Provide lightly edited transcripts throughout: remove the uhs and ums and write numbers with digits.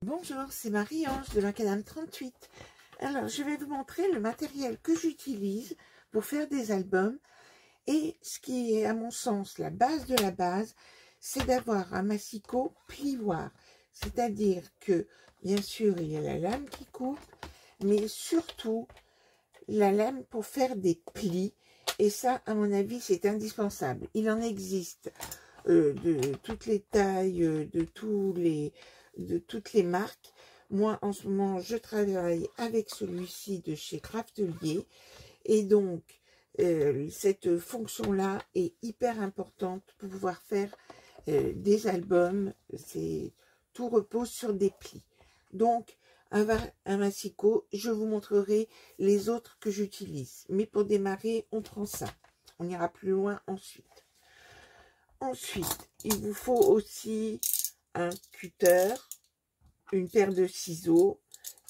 Bonjour, c'est Marie-Ange de Macadam 38. Alors, je vais vous montrer le matériel que j'utilise pour faire des albums. Et ce qui est, à mon sens, la base de la base, c'est d'avoir un massicot plioir. C'est-à-dire que, bien sûr, il y a la lame qui coupe, mais surtout, la lame pour faire des plis. Et ça, à mon avis, c'est indispensable. Il en existe de toutes les tailles, de toutes les marques. Moi, en ce moment, je travaille avec celui-ci de chez Craftelier. Et donc, cette fonction-là est hyper importante pour pouvoir faire des albums. Tout repose sur des plis. Donc, un massicot, je vous montrerai les autres que j'utilise. Mais pour démarrer, on prend ça. On ira plus loin ensuite. Ensuite, il vous faut aussi un cutter, une paire de ciseaux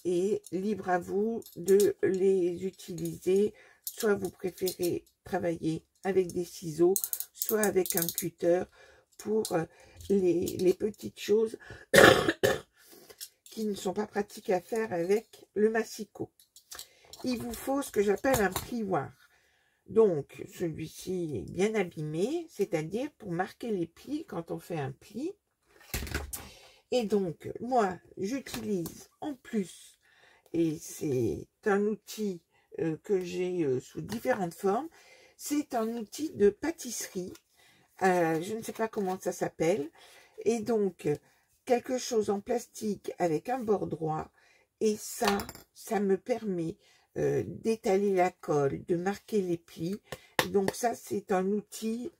et libre à vous de les utiliser. Soit vous préférez travailler avec des ciseaux, soit avec un cutter pour les petites choses qui ne sont pas pratiques à faire avec le massicot. Il vous faut ce que j'appelle un plioir. Donc, celui-ci est bien abîmé, c'est-à-dire pour marquer les plis quand on fait un pli. Et donc, moi, j'utilise en plus, et c'est un outil que j'ai sous différentes formes, c'est un outil de pâtisserie. Je ne sais pas comment ça s'appelle. Et donc, quelque chose en plastique avec un bord droit. Et ça me permet d'étaler la colle, de marquer les plis. Donc ça, c'est un outil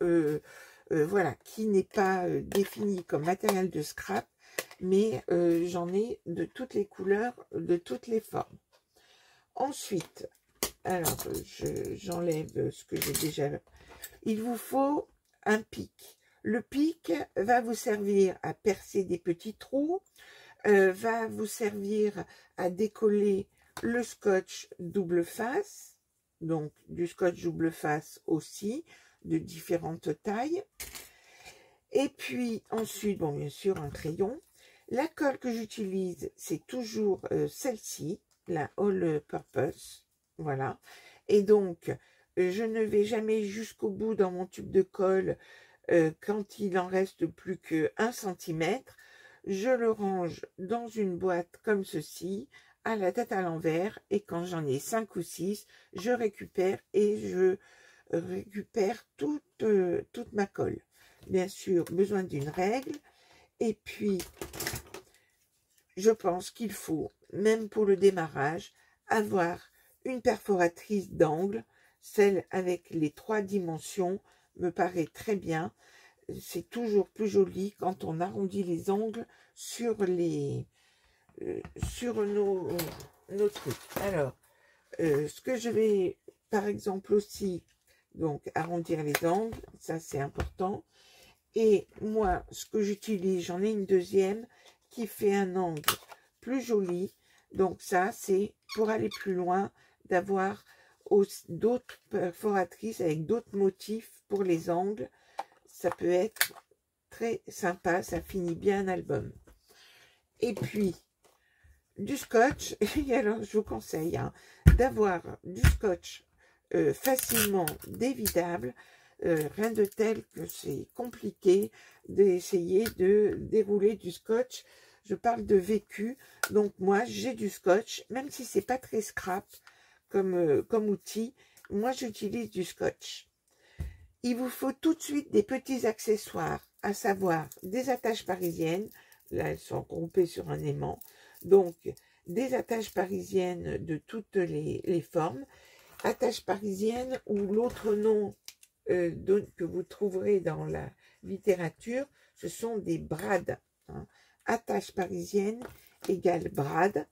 voilà, qui n'est pas défini comme matériel de scrap, mais j'en ai de toutes les couleurs, de toutes les formes. Ensuite, alors j'enlève ce que j'ai déjà. Il vous faut un pic. Le pic va vous servir à percer des petits trous, va vous servir à décoller le scotch double face, donc du scotch double face aussi, de différentes tailles. Et puis ensuite, bon, bien sûr, un crayon. La colle que j'utilise, c'est toujours celle-ci, la All Purpose, voilà. Et donc, je ne vais jamais jusqu'au bout dans mon tube de colle quand il en reste plus que 1 cm. Je le range dans une boîte comme ceci, à la tête à l'envers, et quand j'en ai 5 ou 6, je récupère et je récupère toute ma colle. Bien sûr, besoin d'une règle, et puis je pense qu'il faut, même pour le démarrage, avoir une perforatrice d'angle. Celle avec les 3 dimensions me paraît très bien. C'est toujours plus joli quand on arrondit les angles sur nos trucs. Alors, ce que je vais, par exemple aussi, donc arrondir les angles, ça c'est important. Et moi, ce que j'utilise, j'en ai une deuxième qui fait un angle plus joli. Donc ça, c'est pour aller plus loin, d'avoir d'autres perforatrices avec d'autres motifs pour les angles. Ça peut être très sympa, ça finit bien un album. Et puis, du scotch. Et alors, je vous conseille d'avoir du scotch facilement dévidable. Rien de tel que c'est compliqué d'essayer de dérouler du scotch. Je parle de vécu. Donc moi, j'ai du scotch, même si c'est pas très scrap comme outil. Moi, j'utilise du scotch. Il vous faut tout de suite des petits accessoires, à savoir des attaches parisiennes. Là, elles sont groupées sur un aimant. Donc, des attaches parisiennes de toutes les formes. Attaches parisiennes ou l'autre nom que vous trouverez dans la littérature, ce sont des brades. Attache parisienne égale brade.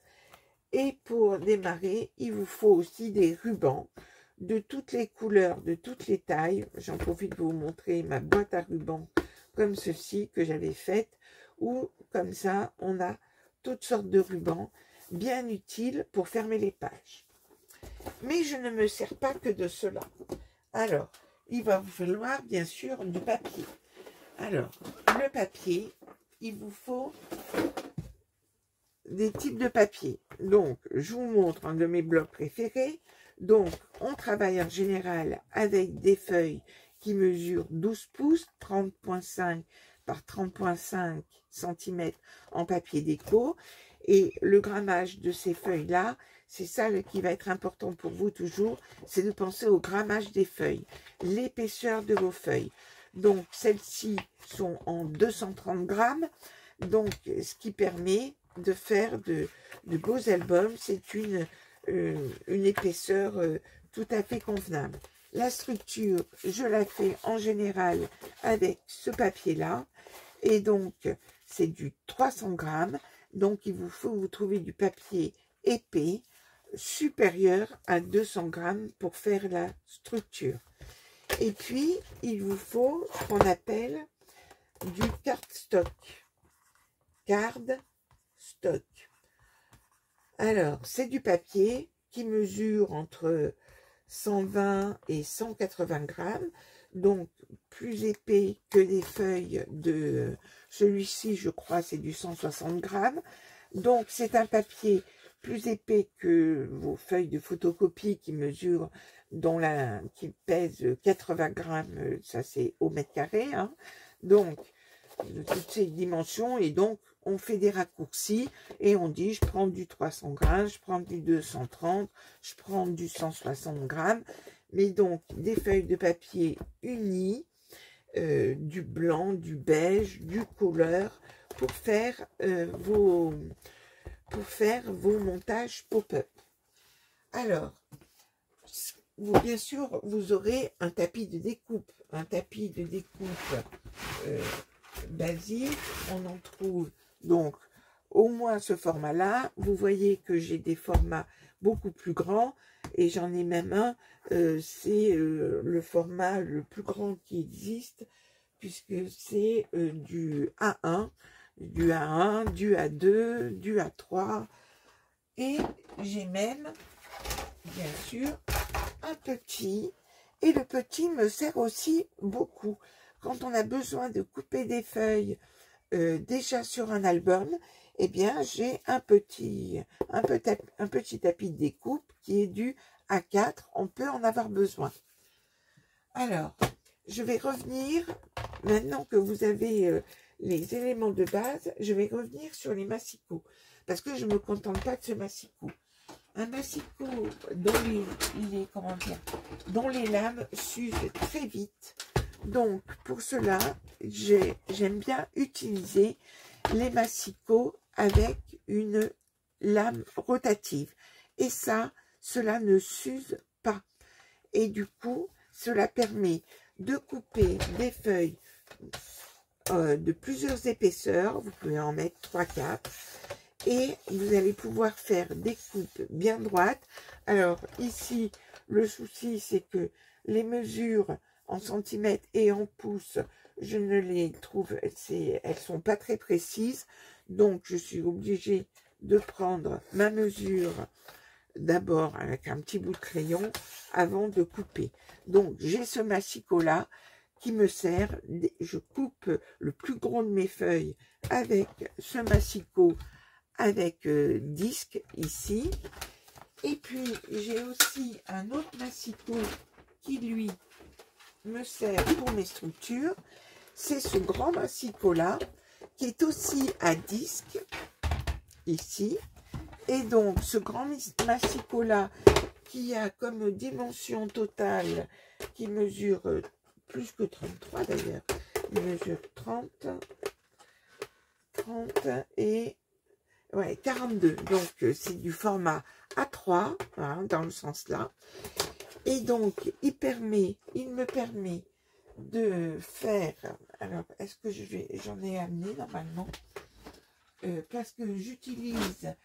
Et pour démarrer, il vous faut aussi des rubans de toutes les couleurs, de toutes les tailles. J'en profite pour vous montrer ma boîte à rubans comme ceci que j'avais faite, où comme ça, on a toutes sortes de rubans bien utiles pour fermer les pages. Mais je ne me sers pas que de cela. Alors, il va vous falloir bien sûr du papier. Alors, le papier, il vous faut des types de papier. Donc, je vous montre un de mes blocs préférés. Donc, on travaille en général avec des feuilles qui mesurent 12 pouces, 30,5 par 30,5 cm en papier déco. Et le grammage de ces feuilles-là, c'est ça qui va être important pour vous toujours, c'est de penser au grammage des feuilles, l'épaisseur de vos feuilles. Donc, celles-ci sont en 230 grammes, donc ce qui permet de faire de beaux albums. C'est une épaisseur tout à fait convenable. La structure, je la fais en général avec ce papier-là, et donc c'est du 300 grammes. Donc, il vous faut vous trouver du papier épais supérieur à 200 grammes pour faire la structure. Et puis, il vous faut ce qu'on appelle du cardstock. Cardstock. Alors, c'est du papier qui mesure entre 120 et 180 grammes. Donc, plus épais que les feuilles de celui-ci, je crois, c'est du 160 grammes. Donc, c'est un papier plus épais que vos feuilles de photocopie qui mesurent, qui pèsent 80 grammes, ça c'est au mètre carré. Hein. Donc, de toutes ces dimensions, et donc, on fait des raccourcis et on dit, je prends du 300 grammes, je prends du 230, je prends du 160 grammes. Mais donc, des feuilles de papier unies, du blanc, du beige, du couleur, pour faire vos montages pop-up. Alors, bien sûr, vous aurez un tapis de découpe. Un tapis de découpe basique, on en trouve donc au moins ce format-là. Vous voyez que j'ai des formats beaucoup plus grands, et j'en ai même un, c'est le format le plus grand qui existe, puisque c'est du A1, du A2, du A3, et j'ai même, bien sûr, un petit, et le petit me sert aussi beaucoup. Quand on a besoin de couper des feuilles déjà sur un album, eh bien, j'ai un petit tapis de découpe qui est du A4. On peut en avoir besoin. Alors, je vais revenir, maintenant que vous avez les éléments de base, je vais revenir sur les massicots. Parce que je ne me contente pas de ce massicot. Un massicot dont les lames s'usent très vite. Donc, pour cela, j'aime bien utiliser les massicots avec une lame rotative. Et ça, cela ne s'use pas. Et du coup, cela permet de couper des feuilles de plusieurs épaisseurs. Vous pouvez en mettre 3-4. Et vous allez pouvoir faire des coupes bien droites. Alors, ici, le souci, c'est que les mesures en centimètres et en pouces, je ne les trouve, elles sont pas très précises. Donc, je suis obligée de prendre ma mesure d'abord avec un petit bout de crayon avant de couper. Donc, j'ai ce massicot-là qui me sert. Je coupe le plus gros de mes feuilles avec ce massicot avec disque ici. Et puis, j'ai aussi un autre massicot qui, lui, me sert pour mes structures. C'est ce grand massicot-là qui est aussi à disque ici. Et donc, ce grand massicot-là qui a comme dimension totale, qui mesure plus que 33 d'ailleurs, il mesure 30 et ouais, 42. Donc, c'est du format A3, hein, dans le sens là. Et donc, il me permet de faire, alors, est-ce que j'en ai amené normalement, parce que j'utilise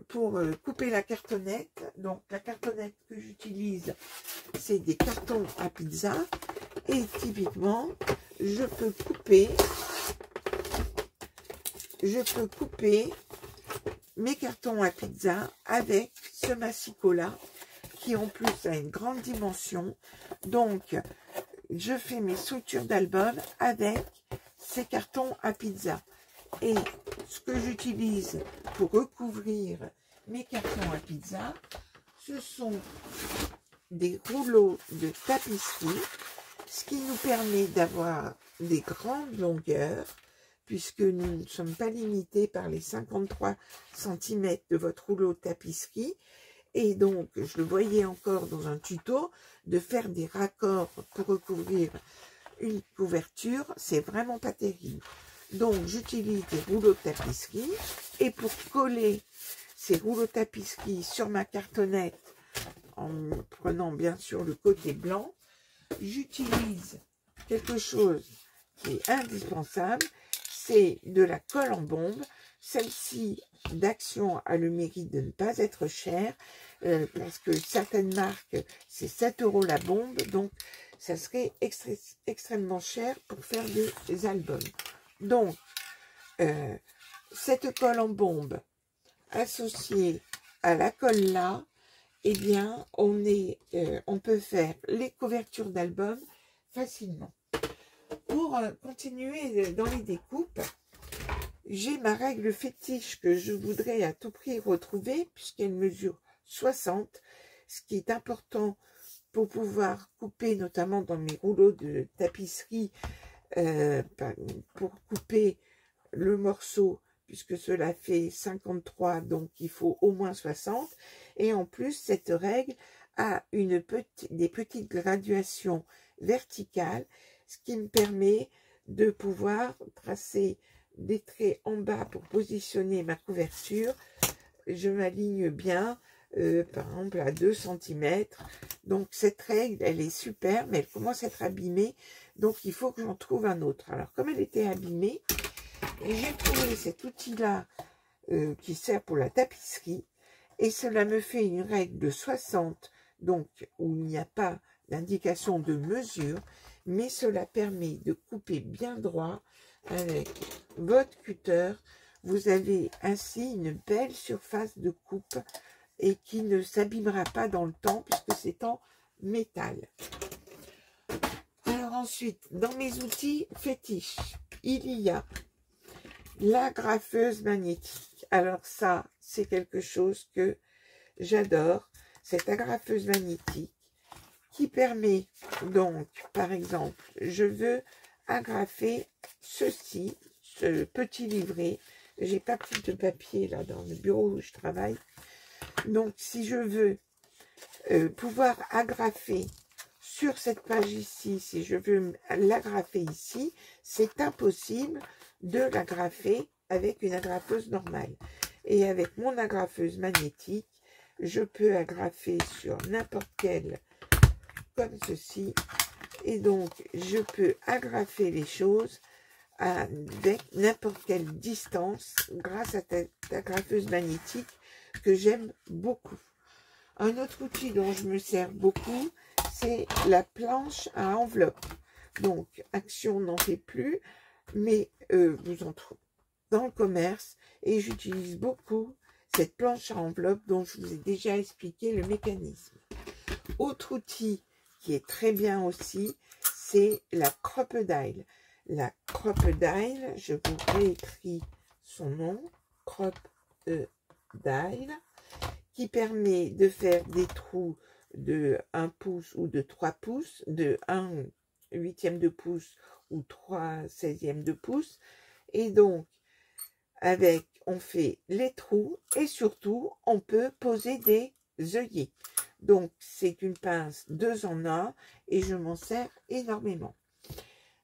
pour couper la cartonnette. Donc, la cartonnette que j'utilise, c'est des cartons à pizza. Et typiquement, je peux couper mes cartons à pizza avec ce massicot-là, qui en plus a une grande dimension. Donc, je fais mes structures d'album avec ces cartons à pizza. Et ce que j'utilise pour recouvrir mes cartons à pizza, ce sont des rouleaux de tapisserie, ce qui nous permet d'avoir des grandes longueurs, puisque nous ne sommes pas limités par les 53 cm de votre rouleau de tapisserie. Et donc, je le voyais encore dans un tuto, de faire des raccords pour recouvrir une couverture, c'est vraiment pas terrible. Donc, j'utilise des rouleaux de tapisserie. Et pour coller ces rouleaux de tapisserie sur ma cartonnette, en prenant bien sûr le côté blanc, j'utilise quelque chose qui est indispensable, c'est de la colle en bombe. Celle-ci d'Action a le mérite de ne pas être chère, parce que certaines marques, c'est 7 € la bombe, donc ça serait extrêmement cher pour faire des albums. Donc, cette colle en bombe associée à la colle là, eh bien, on peut faire les couvertures d'albums facilement. Pour continuer dans les découpes, j'ai ma règle fétiche que je voudrais à tout prix retrouver, puisqu'elle mesure 60, ce qui est important pour pouvoir couper, notamment dans mes rouleaux de tapisserie, pour couper le morceau, puisque cela fait 53, donc il faut au moins 60. Et en plus, cette règle a des petites graduations verticales, ce qui me permet de pouvoir tracer des traits en bas pour positionner ma couverture. Je m'aligne bien, par exemple à 2 cm. Donc cette règle, elle est super, mais elle commence à être abîmée. Donc il faut que j'en trouve un autre. Alors comme elle était abîmée, j'ai trouvé cet outil-là qui sert pour la tapisserie. Et cela me fait une règle de 60, donc où il n'y a pas d'indication de mesure, mais cela permet de couper bien droit avec votre cutter. Vous avez ainsi une belle surface de coupe et qui ne s'abîmera pas dans le temps puisque c'est en métal. Alors ensuite, dans mes outils fétiches, il y a l'agrafeuse magnétique. Alors ça, c'est quelque chose que j'adore, cette agrafeuse magnétique qui permet donc, par exemple, je veux agrafer ceci, ce petit livret. J'ai pas pris de papier là dans le bureau où je travaille. Donc, si je veux pouvoir agrafer sur cette page ici, si je veux l'agrafer ici, c'est impossible de l'agrafer avec une agrafeuse normale. Et avec mon agrafeuse magnétique, je peux agrafer sur n'importe quelle, comme ceci. Et donc, je peux agrafer les choses avec n'importe quelle distance grâce à cette agrafeuse magnétique que j'aime beaucoup. Un autre outil dont je me sers beaucoup, c'est la planche à enveloppe. Donc, Action n'en fait plus, mais vous en trouvez dans le commerce. Et j'utilise beaucoup cette planche à enveloppe dont je vous ai déjà expliqué le mécanisme. Autre outil qui est très bien aussi, c'est la Crop-A-Dile. La Crop-A-Dile, je vous réécris son nom, Crop-A-Dile, qui permet de faire des trous de 1 pouce ou de 3 pouces, de 1/8 de pouce ou 3/16 de pouce. Et donc, on fait les trous et surtout, on peut poser des œillets. Donc, c'est une pince 2 en 1 et je m'en sers énormément.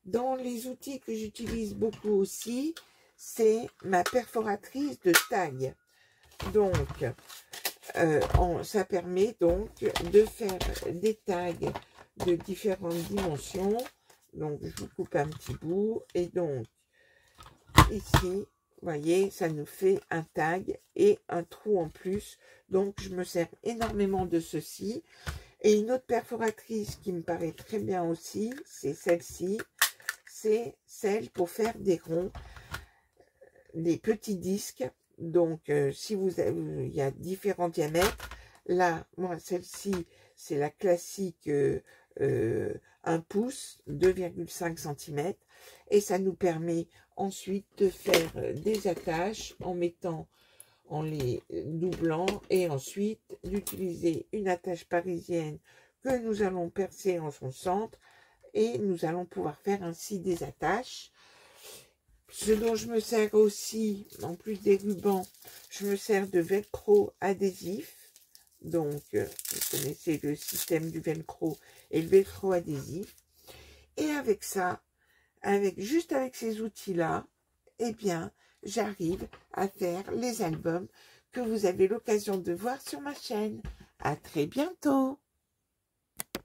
Dans les outils que j'utilise beaucoup aussi, c'est ma perforatrice de taille. Donc, ça permet donc de faire des tags de différentes dimensions. Donc, je vous coupe un petit bout et donc, ici, vous voyez, ça nous fait un tag et un trou en plus. Donc, je me sers énormément de ceci. Et une autre perforatrice qui me paraît très bien aussi, c'est celle-ci. C'est celle pour faire des ronds, des petits disques. Donc, si vous avez, il y a différents diamètres. Là, moi, celle-ci, c'est la classique 1 pouce, 2,5 cm. Et ça nous permet, ensuite de faire des attaches en les doublant et ensuite d'utiliser une attache parisienne que nous allons percer en son centre et nous allons pouvoir faire ainsi des attaches. Ce dont je me sers aussi, en plus des rubans, je me sers de velcro adhésif. Donc, vous connaissez le système du velcro et le velcro adhésif. Et avec ça, juste avec ces outils-là, eh bien, j'arrive à faire les albums que vous avez l'occasion de voir sur ma chaîne. À très bientôt!